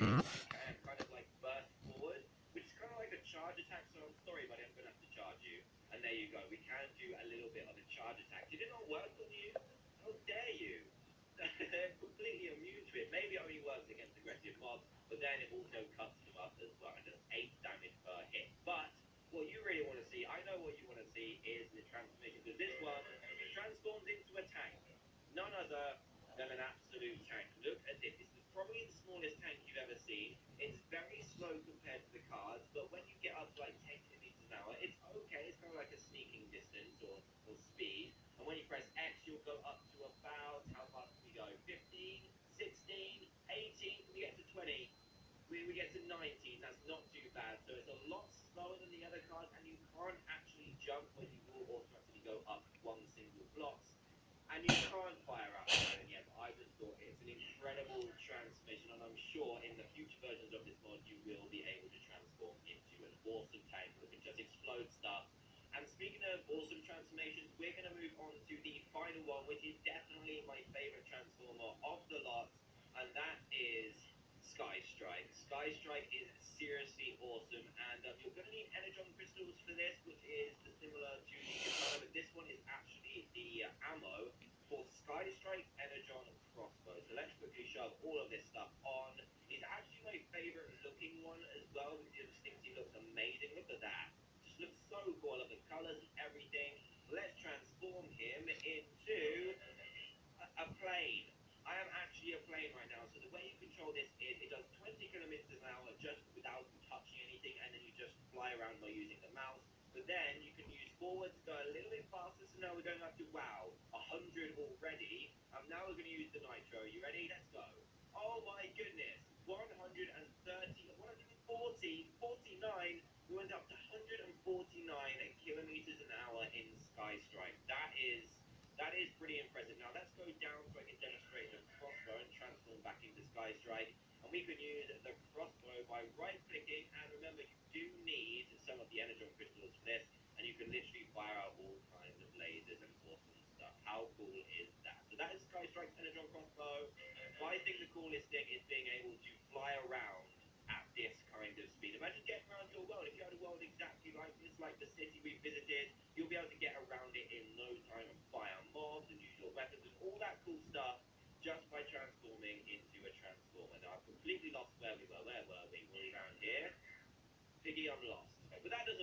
and kind of like burst forward, which is kind of like a charge attack. So I'm sorry, buddy, I'm gonna have to charge you. And there you go. We can do a little bit of a charge attack. Did it not work on you? How dare you? They're completely immune to it. Maybe it only works against aggressive mobs, but then it also cuts them up as well and does 8 damage per hit. But what you really want to see, I know what you want to see, is the transformation, because this one transforms into a tank. None other than an absolute tank. Look at this. This is probably the smallest tank you've ever seen. It's very slow compared to the cars, but when you get up to like 10 kilometers an hour, it's okay. It's kind of like a sneaking distance or speed. And when you press X, you'll go up to about, how fast can we go? 15, 16, 18, we get to 20. We get to 19. That's not too bad. So it's a lot slower than the other cars, and you can't actually jump, but you will automatically go up one single blocks. And you can't fire out cannon yet, but I just thought it's an incredible transformation, and I'm sure in the future versions of this mod you will be able to transform into an awesome tank that can just explode stuff. And speaking of awesome transformations, we're going to move on to the final one, which is definitely my favorite transformer of the lot, and that is Sky Strike. Sky Strike is seriously awesome, and you're going to need energon crystals for this, which is similar to the katana, but this one is actually the ammo for Sky Strike Energon crossbow. So let's quickly shove all of this stuff on. It's actually my favorite looking one as well, because the distinctly looks amazing. Look at that. Just looks so cool. I love the colors and everything. Let's transform him into a plane. I am actually a plane right now, so the way you control this is it does 20 kilometers an hour just without touching anything, and then you just fly around by using the mouse. But then you can use forward to go a little bit faster, so now we're going up to, wow, 100 already. Now we're going to use the nitro. You ready? Let's go. Oh my goodness, 130, 140, 49. We went up to 149 kilometers an hour in Sky Strike. That is pretty impressive. Now let's go down so I can demonstrate the crossbow and transform back into Sky Strike. And we can use the crossbow by right-clicking. And remember, you do need some of the energon crystals for this. And you can literally fire out all kinds of lasers and awesome stuff. How cool is that? So that is Sky Strike's energon crossbow. But I think the coolest thing is being able to fly around at this kind of speed. Imagine getting around your world. If you had a world exactly like this, like the city we visited, you'll be able to get around it in no time and fire mobs and use your weapons and all that cool stuff just by transforming into a transformer. Now I've completely lost where we were. Where were we? Were we around here? Piggy, I'm lost. Okay, but that doesn't